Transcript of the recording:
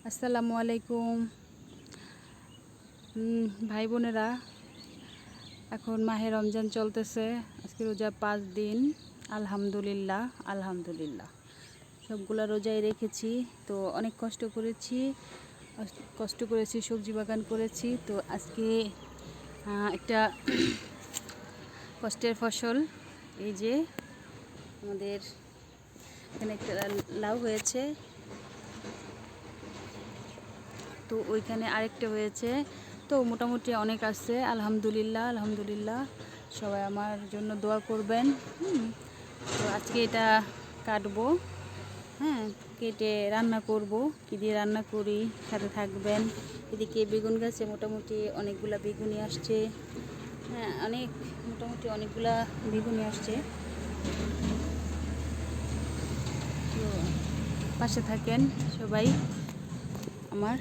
আসসালামু আলাইকুম ভাই বোনেরা। এখন মাহে রমজান চলতেছে, আজকে রোজা 5 দিন। আলহামদুলিল্লাহ আলহামদুলিল্লাহ সবগুলা রোজাই রেখেছি। তো অনেক কষ্ট করেছি, সবজি বাগান করেছি। তো আজকে একটা কষ্টের ফসল, এই যে আমাদের এখানে একটা লাউ হয়েছে, তো ওইখানে আরেকটা হয়েছে। তো মোটামুটি অনেক আছে। আলহামদুলিল্লাহ আলহামদুলিল্লাহ। সবাই আমার জন্য দোয়া করবেন। তো আজকে এটা কাটবো, হ্যাঁ, কেটে রান্না করব। কী দিয়ে রান্না করি সাথে থাকবেন। এদিকে বেগুন গাছে মোটামুটি অনেকগুলা বেগুনি আসছে, হ্যাঁ, মোটামুটি অনেকগুলা বেগুনি আসছে। তো পাশে থাকেন সবাই আমার।